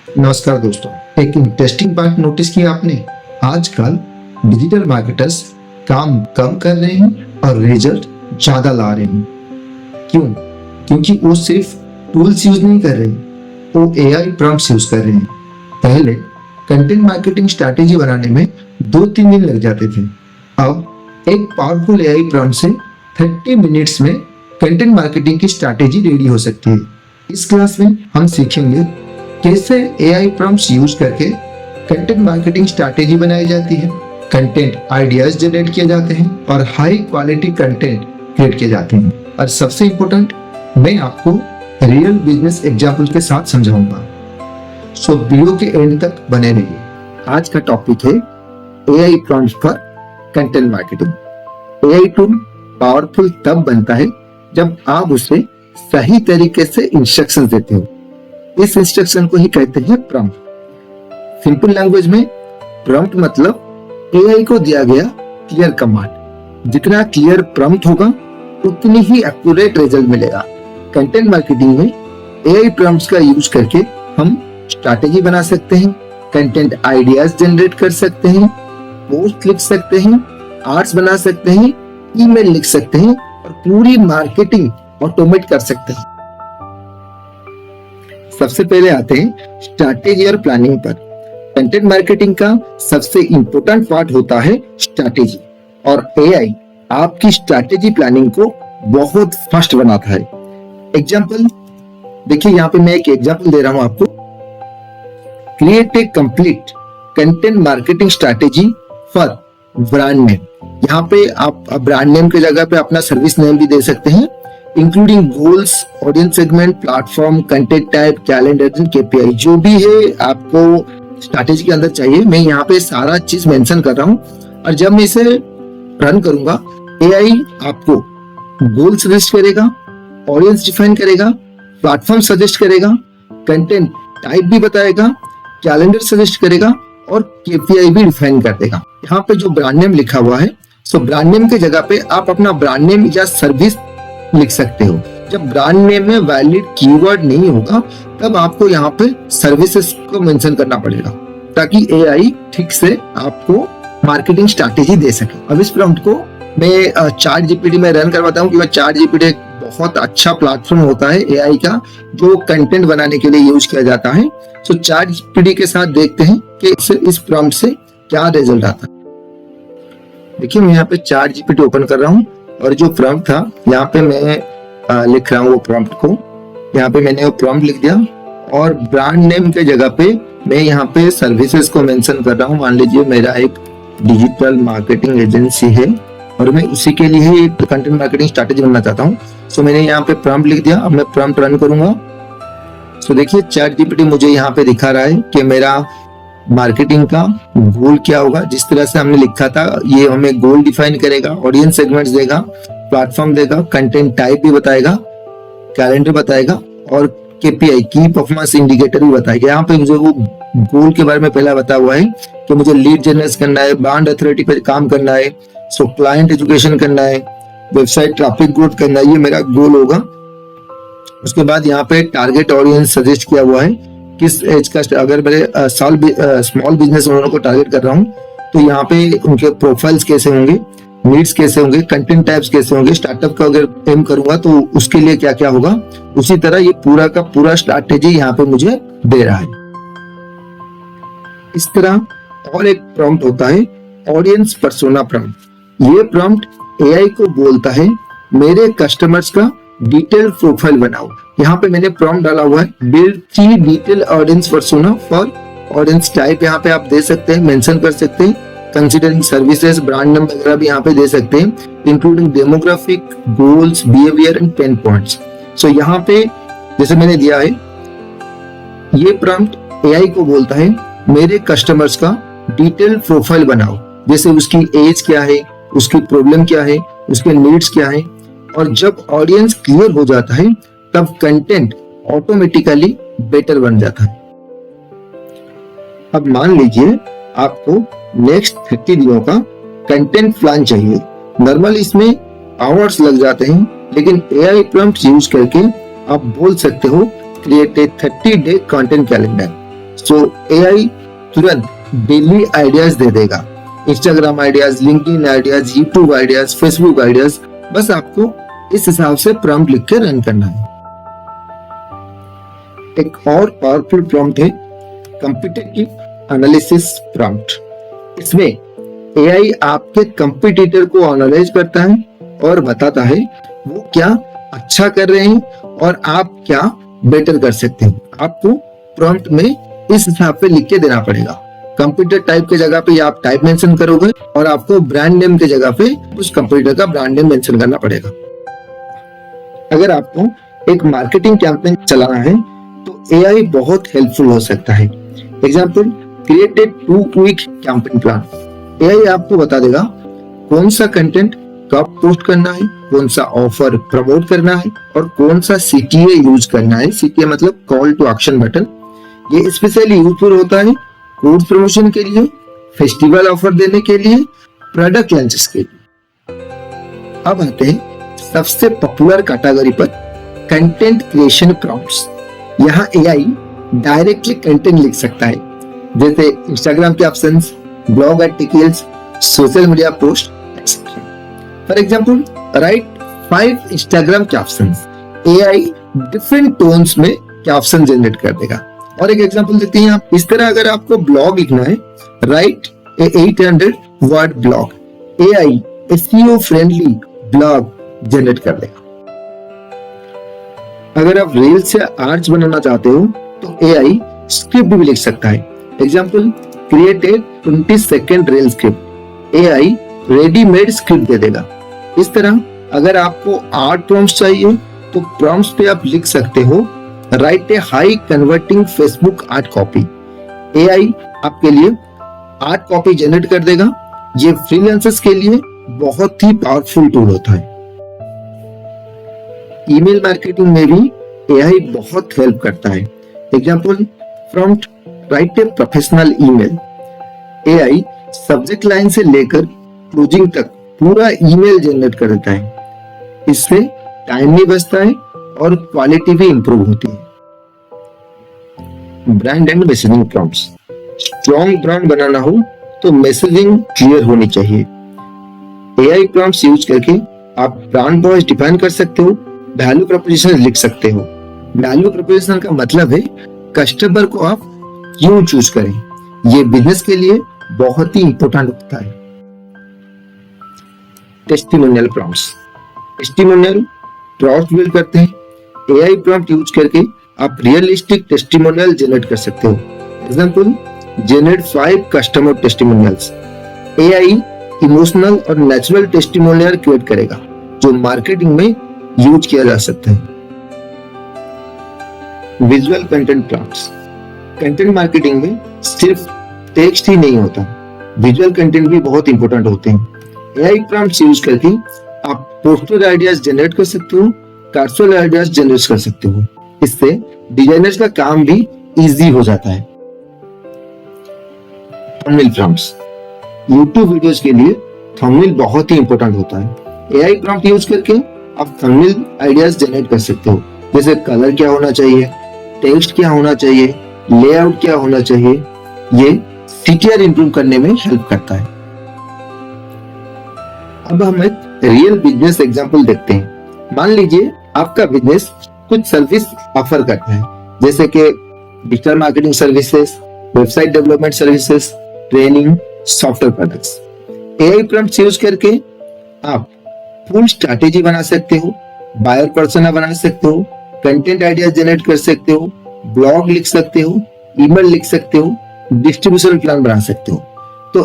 नमस्कार दोस्तों, एक इंटरेस्टिंग बात नोटिस की आपने। आजकल डिजिटल मार्केटर्स काम कम कर रहे हैं और रिजल्ट ज्यादा ला रहे हैं। क्यों? क्योंकि वो सिर्फ टूल्स यूज नहीं कर रहे, वो एआई प्रॉम्प्ट्स यूज कर रहे हैं। पहले कंटेंट मार्केटिंग स्ट्रैटेजी बनाने में 2-3 दिन लग जाते थे। अब एक पावरफुल एआई प्रॉम्प्ट से 30 मिनट्स में कंटेंट मार्केटिंग की स्ट्रैटेजी रेडी हो सकती है। इस क्लास में हम सीखेंगे कैसे एआई प्रॉम्प्ट्स यूज करके कंटेंट मार्केटिंग स्ट्रैटेजी बनाई जाती है, कंटेंट आइडियाज जनरेट किए जाते हैं और हाई क्वालिटी कंटेंट क्रिएट किए जाते हैं। और सबसे इम्पोर्टेंट, मैं आपको रियल बिजनेस एग्जाम्पल के साथ समझाऊंगा। सो वीडियो के एंड तक बने रहिए। आज का टॉपिक है AI prompts for content marketing. AI tool powerful तब बनता है जब आप उसे सही तरीके से इंस्ट्रक्शंस देते हो। इस इंस्ट्रक्शन को ही कहते हैं प्रॉम्प्ट। सिंपल लैंग्वेज में प्रॉम्प्ट मतलब एआई को दिया गया क्लियर कमांड। जितना क्लियर प्रॉम्प्ट होगा उतनी ही एक्यूरेट रिजल्ट मिलेगा। कंटेंट मार्केटिंग में एआई प्रॉम्प्ट्स का यूज करके हम स्ट्रैटेजी बना सकते हैं, कंटेंट आइडियाज जनरेट कर सकते हैं, पोस्ट लिख सकते हैं, आर्ट्स बना सकते हैं, ईमेल लिख सकते हैं और पूरी मार्केटिंग ऑटोमेट कर सकते हैं। सबसे पहले आते हैं स्ट्रैटेजी और प्लानिंग पर। कंटेंट मार्केटिंग का सबसे इंपॉर्टेंट पार्ट होता है स्ट्रैटेजी, और एआई आपकी स्ट्रैटेजी प्लानिंग को बहुत फास्ट बनाता है। एग्जांपल देखिए, यहाँ पे मैं एक एग्जांपल दे रहा हूं आपको। Create a complete content marketing strategy for brand name. यहाँ पे आप ब्रांड नेम की जगह पे अपना सर्विस नेम भी दे सकते हैं, including goals, audience segment, platform, content type, calendar and KPI. जो भी है आपको स्ट्रैटेजी के अंदर चाहिए, मैं यहाँ पे सारा चीज मेंशन कर रहा हूँ। और जब मैं इसे रन करूंगा, एआई आपको गोल सजेस्ट करेगा, ऑडियंस डिफाइन करेगा, प्लेटफॉर्म सजेस्ट करेगा, कंटेंट टाइप भी बताएगा, कैलेंडर सजेस्ट करेगा और केपीआई भी डिफाइन कर देगा। यहाँ पे जो ब्रांड नेम लिखा हुआ है, सो ब्रांड नेम की जगह पे आप अपना ब्रांड नेम या सर्विस लिख सकते हो। जब ब्रांड नेम में वैलिड कीवर्ड नहीं होगा, तब आपको यहाँ पे सर्विसेज को मेंशन करना पड़ेगा, ताकि एआई ठीक से आपको मार्केटिंग स्ट्रैटेजी दे सके। अब इस प्रॉम्प्ट को मैं चैट जीपीटी में रन करवाता हूँ, क्योंकि चैट जीपीटी एक बहुत अच्छा प्लेटफॉर्म होता है एआई का, जो कंटेंट बनाने के लिए यूज किया जाता है। सो चैट जीपीटी के साथ देखते हैं कि इस प्रॉम्प्ट से क्या रिजल्ट आता है। देखिए, मैं यहाँ पे चैट जीपीटी ओपन कर रहा हूँ और जो प्रॉम्प्ट था यहाँ पे मैं लिख रहा हूँ वो प्रॉम्प्ट को। यहाँ पे मैंने वो प्रॉम्प्ट लिख दिया और ब्रांड नेम के जगह पे मैं यहाँ पे सर्विसेज को मेंशन कर रहा हूँ। मान लीजिए मेरा एक डिजिटल मार्केटिंग एजेंसी है और मैं उसी के लिए एक कंटेंट मार्केटिंग स्ट्रैटेजी बनना चाहता हूँ। सो मैंने यहाँ पे प्रॉम्प्ट लिख दिया। अब मैं प्रॉम्प्ट रन करूंगा। सो देखिए, चैट जीपीटी मुझे यहाँ पे दिखा रहा है कि मेरा मार्केटिंग का गोल क्या होगा। जिस तरह से हमने लिखा था, ये हमें गोल डिफाइन करेगा, ऑडियंस सेगमेंट्स देगा, प्लेटफॉर्म देगा, कंटेंट टाइप भी बताएगा, कैलेंडर बताएगा और केपीआई की परफॉर्मेंस इंडिकेटर भी बताएगा। यहाँ पे मुझे वो गोल के बारे में पहला बताया हुआ है कि मुझे लीड जनरेट करना है, ब्रांड अथॉरिटी पे काम करना है, सो क्लाइंट एजुकेशन करना है, वेबसाइट ट्रैफिक ग्रोथ करना है। ये मेरा गोल होगा। उसके बाद यहाँ पे टारगेट ऑडियंस सजेस्ट किया हुआ है, किस एज का। अगर मेरे स्मॉल बिजनेस ओनर को टारगेट कर रहा हूँ, तो यहाँ पे उनके प्रोफाइल्स कैसे होंगे, नीड्स कैसे होंगे, कंटेंट टाइप्स कैसे होंगे, स्टार्टअप का अगर एम करूंगा तो उसके लिए क्या क्या होगा। उसी तरह ये पूरा का पूरा स्ट्रैटेजी यहाँ पे मुझे दे रहा है। इस तरह और एक प्रॉम्प्ट होता है ऑडियंस पर्सोना प्रॉम्प्ट। ये प्रॉम्प्ट एआई को बोलता है, मेरे कस्टमर्स का डिटेल प्रोफाइल बनाओ। यहाँ पे मैंने प्रॉम्प्ट डाला हुआ है, build 3 detail audience persona for audience type. यहाँ पे आप दे सकते हैं, मेंशन कर सकते हैं, कंसीडरिंग सर्विसेज, ब्रांड नेम वगैरह भी यहाँ पे दे सकते हैं, including demographic, goals, behaviour and pain points. So यहाँ पे जैसे मैंने दिया है, ये प्रॉम्प्ट एआई को बोलता है, मेरे कस्टमर्स का डिटेल प्रोफाइल बनाओ। जैसे उसकी एज क्या है, उसकी प्रॉब्लम क्या है, उसके नीड्स क्या है। और जब ऑडियंस क्लियर हो जाता है, तब कंटेंट ऑटोमेटिकली बेटर बन जाता है। अब मान लीजिए आपको नेक्स्ट 30 दिनों का कंटेंट प्लान चाहिए। नॉर्मल इसमें आवर्स लग जाते हैं, लेकिन एआई प्रॉम्प्ट यूज करके आप बोल सकते हो, create a 30 day content calendar. So AI तुरंत डेली आइडियाज दे देगा, Instagram ideas, LinkedIn ideas, YouTube ideas, Facebook ideas. बस आपको इस हिसाब से प्रॉम्प्ट लिख के रन करना है। एक और पावरफुल प्रॉम्प्ट है कॉम्पिटिटिव एनालिसिस प्रॉम्प्ट। इसमें एआई आपके कंपटीटर को एनालाइज करता है और बताता है वो क्या अच्छा कर रहे हैं और आप क्या बेटर कर सकते हैं। आपको प्रॉम्प्ट में इस हिसाब से लिख के देना पड़ेगा। कंप्यूटर टाइप के जगह पे आप टाइप मेंशन करोगे और आपको ब्रांड नेम के जगह पे उस कंप्यूटर का ब्रांड नेम मेंशन करना पड़ेगा। अगर आपको एक मार्केटिंग कैंपेन चलाना है तो एआई बहुत हेल्पफुल हो सकता है। Example, create a 2 week campaign plan. AI आपको बता देगा कौन सा कंटेंट कब पोस्ट करना है, कौन सा ऑफर प्रमोट करना है और कौन सा सीटीए यूज करना है। सीटीए मतलब कॉल टू एक्शन बटन। ये स्पेशली यूजफुल होता है कोर्स प्रमोशन के लिए, फेस्टिवल ऑफर देने के लिए, प्रोडक्ट लॉन्चेस के लिए। अब आते हैं सबसे पॉपुलर कैटेगरी पर, कंटेंट क्रिएशन प्रॉम्प्ट्स। यहाँ एआई डायरेक्टली कंटेंट लिख सकता है, जैसे Instagram captions, blog articles, social media post etcetera. For example, write 5 Instagram captions. AI different tones में कैप्शन जनरेट कर देगा। और एक एग्जांपल देखते हैं आप। इस तरह अगर आपको ब्लॉग लिखना है, राइट ए 800 word blog, AI SEO friendly blog generate कर देगा। अगर आप रील्स या आर्ट्स बनाना चाहते हो तो एआई स्क्रिप्ट भी लिख सकता है। Example, create a 20 second reel script. AI readymade script दे देगा। इस तरह अगर आपको आर्ट प्रॉम्प्ट्स चाहिए तो प्रॉम्प्ट्स पे आप लिख सकते हो, write a high converting Facebook art copy. AI आपके लिए आर्ट कॉपी जनरेट कर देगा। ये फ्रीलांसर्स के लिए बहुत ही पावरफुल टूल होता है। ईमेल मार्केटिंग में भी एआई बहुत हेल्प करता है। Example, prompt, right a professional email. AI subject line से लेकर क्लोजिंग तक पूरा ईमेल जनरेट कर देता है। इससे टाइम भी बचता है और क्वालिटी भी इंप्रूव होती है। Brand and messaging prompts. Strong brand बनाना हो तो मैसेजिंग क्लियर होनी चाहिए। एआई प्रॉम्प्ट्स यूज करके आप ब्रांड वॉइस डिफाइन कर सकते हो, वैल्यू प्रोपोजिशन लिख सकते हो। वैल्यू प्रोपोजिशन का मतलब है कस्टमर को आप क्यों चूज करें। ये बिजनेस के लिए बहुत ही इंपॉर्टेंट होता है। Testimonial prompts. Testimonial trust build करते हैं। एआई प्रॉम्प्ट यूज करके आप रियलिस्टिक टेस्टिमोनियल जनरेट कर सकते हो। Example, generate 5 customer testimonials. AI emotional और नेचुरल टेस्टिमोनियल क्रिएट करेगा जो मार्केटिंग में यूज किया जा सकता है। Visual content prompts. Content marketing में सिर्फ टेक्स्ट ही नहीं होता, विजुअल कंटेंट भी बहुत इंपॉर्टेंट होते हैं। एआई प्रॉम्प्ट्स यूज करके आप पोस्टर आइडियाज जनरेट कर सकते हो, कार्सुअल आइडियाज जनरेट कर सकते हो। इससे डिजाइनर्स का काम भी इजी हो जाता है। Thumbnail prompts. यूट्यूब वीडियोस के लिए थंबनेल बहुत ही इंपॉर्टेंट होता है। एआई प्रॉम्प्ट यूज करके आप थंबनेल आइडियाज जनरेट कर सकते हो, जैसे कलर क्या होना चाहिए, टेक्स्ट क्या होना चाहिए, लेआउट क्या होना चाहिए। ये सीटीआर इंप्रूव करने में हेल्प करता है। अब हम एक रियल बिजनेस एग्जांपल देखते हैं। मान लीजिए आपका बिजनेस कुछ सर्विस ऑफर करता है, जैसे कि digital marketing services, website development services, training, software products. AI prompts use करके आप फुल स्ट्रैटेजी बना सकते हो, बायर पर्सोना बना सकते हो, कंटेंट आइडियाज जनरेट कर सकते हो, ब्लॉग लिख सकते हो, ईमेल लिख सकते हो, डिस्ट्रीब्यूशन प्लान बना सकते हो। तो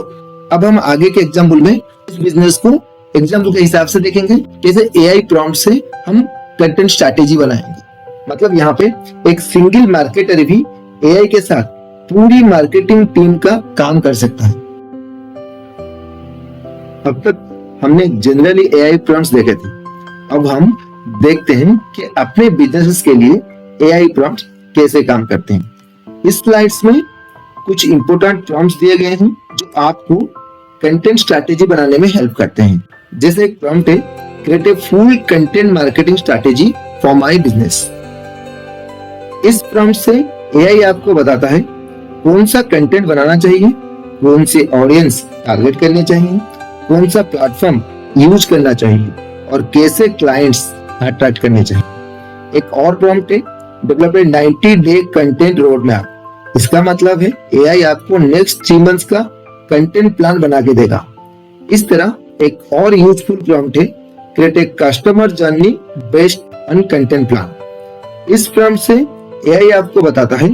अब हम आगे के एग्जांपल में इस बिजनेस को एग्जांपल के हिसाब से देखेंगे, जैसे एआई प्रॉम्प्ट से हम कंटेंट स्ट्रैटेजी बनाएंगे। मतलब यहाँ पे एक सिंगल मार्केटर भी एआई के साथ पूरी मार्केटिंग टीम का काम कर सकता है। अब तक हमने जनरली एआई प्रॉम्प्ट्स देखे थे। अब हम देखते हैं कि अपने बिजनेसेस के लिए एआई प्रॉम्प्ट्स कैसे काम करते हैं। इस स्लाइड्स में कुछ इंपॉर्टेंट प्रॉम्प्ट्स दिए गए हैं जो आपको कंटेंट स्ट्रैटेजी बनाने में हेल्प करते हैं। जैसे एक प्रॉम्प्ट है, create a full content marketing strategy for my business. इस प्रॉम्प्ट से एआई आपको बताता है कौन सा कंटेंट बनाना चाहिए, कौन से ऑडियंस टारगेट करने चाहिए, कौन सा प्लेटफॉर्म यूज करना चाहिए और कैसे क्लाइंट्स अट्रैक्ट करने चाहिए। एक और प्रॉम्प्ट है develop a 90-day content road map. इसका मतलब है एआई आपको नेक्स्ट 3 मंथ्स का कंटेंट प्लान बना के देगा। इस तरह एक और यूजफुल प्रॉम्प्ट है create a customer journey based on content plan. इस प्रॉम्प्ट से एआई आपको बताता है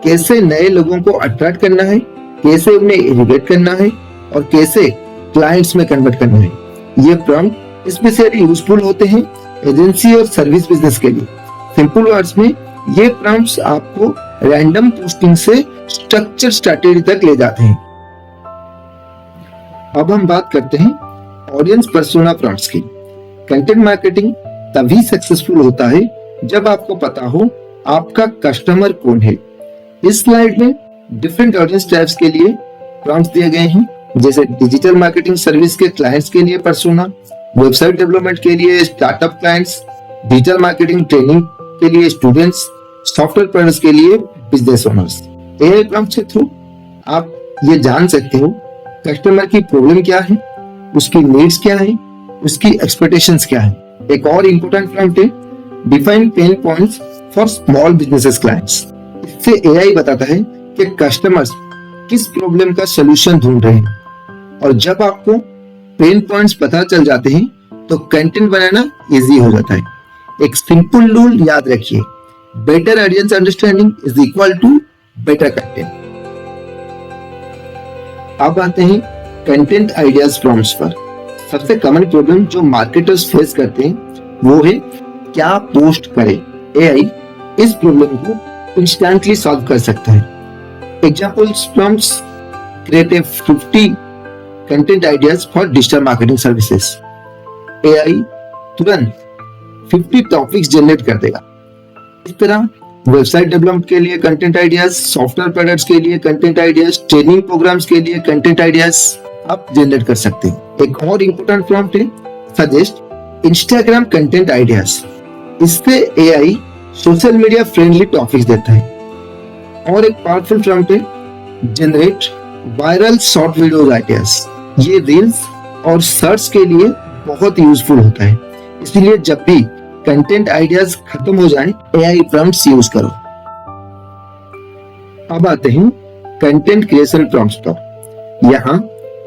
कैसे नए लोगों को अट्रैक्ट करना है, कैसे उन्हें एजुकेट करना है और कैसे क्लाइंट्स में कन्वर्ट करना है। ये प्रॉम्प्ट स्पेशली यूजफुल होते हैं एजेंसी और सर्विस बिजनेस के लिए। सिंपल वर्ड्स में ये प्रॉम्प्ट्स आपको रैंडम पोस्टिंग से स्ट्रक्चर स्ट्रैटेजी तक ले जाते हैं। अब हम बात करते हैं ऑडियंस पर्सोना प्रॉम्प्ट्स की। कंटेंट मार्केटिंग तभी सक्सेसफुल होता है जब आपको पता हो आपका कस्टमर कौन है। इस स्लाइड में डिफरेंट ऑडियंस टाइप्स के लिए प्रॉम्प्ट्स दिए गए हैं, जैसे डिजिटल मार्केटिंग सर्विस के क्लाइंट्स के लिए पर्सोना, वेबसाइट डेवलपमेंट के लिए startup clients, digital marketing training के लिए स्टूडेंट्स, सॉफ्टवेयर प्रोडक्ट्स के लिए बिजनेस ओनर्स। एआई प्रॉम्प्ट के थ्रू आप ये जान सकते हो कस्टमर की प्रॉब्लम क्या है, उसकी नीड्स क्या है, उसकी एक्सपेक्टेशंस क्या है। एक और इम्पोर्टेंट प्रॉम्प्ट है define pen points for small businesses clients. इससे एआई बताता है कि कस्टमर्स किस प्रॉब्लम का सलूशन ढूंढ रहे हैं, और जब आपको पेन पॉइंट्स पता चल जाते हैं तो कंटेंट बनाना इजी हो जाता है। एक सिंपल रूल याद रखिए, better audience understanding is equal to better content. अब आते हैं कंटेंट आइडियाज प्रॉम्प्ट्स पर। सबसे कॉमन प्रॉब्लम जो मार्केटर्स फेस करते हैं वो है क्या पोस्ट करें। एआई इस प्रॉब्लम को इंस्टेंटली सॉल्व कर सकता है। Examples prompts create 50 content ideas for digital marketing services. AI तुरंत 50 टॉपिक्स जनरेट कर देगा। इस तरह वेबसाइट डेवलपमेंट के लिए कंटेंट आइडियाज, सॉफ्टवेयर प्रोडक्ट्स के लिए कंटेंट आइडियाज, ट्रेनिंग प्रोग्राम्स के लिए कंटेंट आइडियाज आप जनरेट कर सकते हैं। एक और इंपॉर्टेंट प्रॉम्प्ट है सजेस्ट इंस्टाग्राम कंटेंट आइडियाज। इससे AI social media friendly topics देता है। और एक पावरफुल प्रॉम्प्ट है generate viral short videos ideas. ये रील्स और सर्च के लिए बहुत यूजफुल होता है, इसलिए जब भी कंटेंट आइडियाज खत्म हो जाएं एआई प्रॉम्प्ट्स यूज करो। अब आते हैं कंटेंट क्रिएशन प्रॉम्प्ट्स पर। यहाँ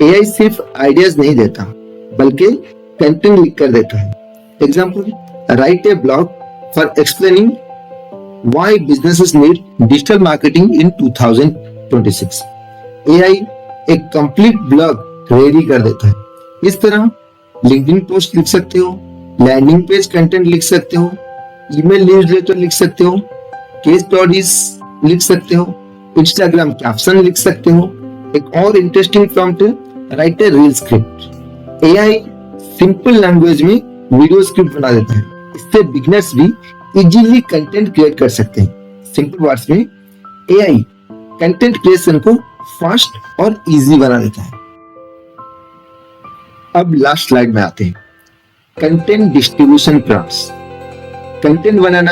एआई सिर्फ आइडियाज नहीं देता बल्कि कंटेंट लिख कर देता है। Example, right A blog for explaining why businesses need digital marketing in 2026। AI एक कंप्लीट ब्लॉग रेडी कर देता है। इस तरह लिंक्डइन पोस्ट लिख सकते हो, लैंडिंग पेज कंटेंट लिख सकते हो, ईमेल न्यूज़लेटर लिख सकते हो, केस स्टडीज लिख सकते हो, इंस्टाग्राम कैप्शन लिख सकते हो। एक और इंटरेस्टिंग प्रॉम्प्ट है write a reel script. AI simple language में वीडियो स्क्रिप्ट बना देता है। इससे बिगिनर्स भी इजीली कंटेंट क्रिएट कर सकते हैं। सिंपल वर्ड्स में एआई कंटेंट क्रिएशन को फास्ट और इजी बना देता है। अब लास्ट स्लाइड में आते हैं कंटेंट डिस्ट्रीब्यूशन प्रॉम्प्ट्स। कंटेंट बनाना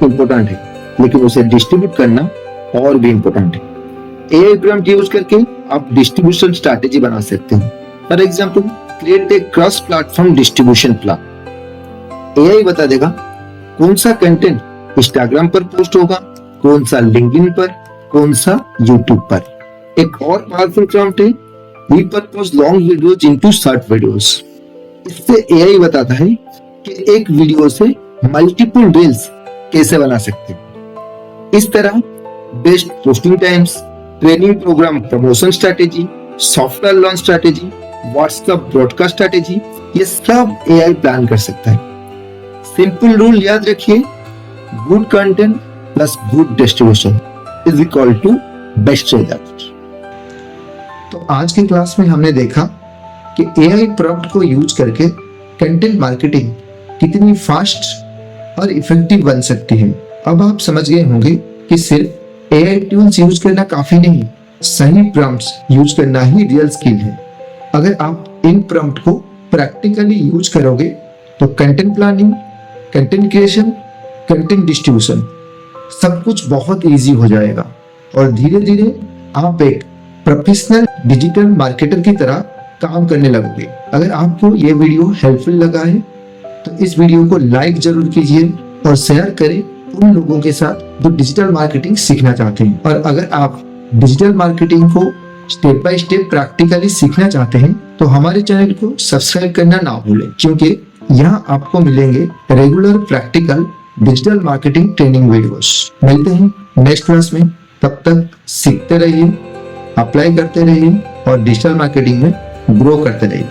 इंपॉर्टेंट है लेकिन उसे डिस्ट्रीब्यूट करना और भी इंपॉर्टेंट है। एआई प्रॉम्प्ट यूज करके आप डिस्ट्रीब्यूशन स्ट्रैटेजी बना सकते हैं। For example, create A cross platform distribution plan. AI बता देगा कौन सा कंटेंट इंस्टाग्राम पर पोस्ट होगा, कौन सा लिंक्डइन पर, कौन सा यूट्यूब पर। एक और पावरफुल प्रॉम्प्ट है repurpose long videos into short videos. इससे एआई बताता है कि एक वीडियो से मल्टीपल रील्स कैसे बना सकते हैं। इस तरह best posting times, training program promotion strategy, software launch strategy, WhatsApp broadcast strategy, ये सब एआई प्लान कर सकता है। सिंपल रूल याद रखिए, good content plus good distribution is equal to best result. तो आज की क्लास में हमने देखा कि एआई प्रॉम्प्ट को यूज करके कंटेंट मार्केटिंग कितनी फास्ट और इफेक्टिव बन सकती है। अब आप समझ गए होंगे कि सिर्फ एआई टूल्स यूज करना काफी नहीं, सही प्रॉम्प्ट्स यूज करना ही रियल स्किल है। अगर आप इन प्रॉम्प्ट को प्रैक्टिकली यूज करोगे तो content planning, content creation, content distribution सब कुछ बहुत इजी हो जाएगा। और धीरे धीरे आप एक प्रोफेशनल डिजिटल मार्केटर की तरह काम करने लगोगे। अगर आपको ये वीडियो हेल्पफुल लगा है तो इस वीडियो को लाइक जरूर कीजिए और शेयर करें उन लोगों के साथ जो डिजिटल मार्केटिंग सीखना चाहते हैं। और अगर आप डिजिटल मार्केटिंग को स्टेप बाय स्टेप प्रैक्टिकली सीखना चाहते हैं तो हमारे चैनल को सब्सक्राइब करना ना भूलें, क्योंकि यहाँ आपको मिलेंगे regular practical digital marketing training videos. मिलते हैं नेक्स्ट क्लास में, तब तक सीखते रहिए, अप्लाई करते रहिए और डिजिटल मार्केटिंग में ग्रो करते रहिए।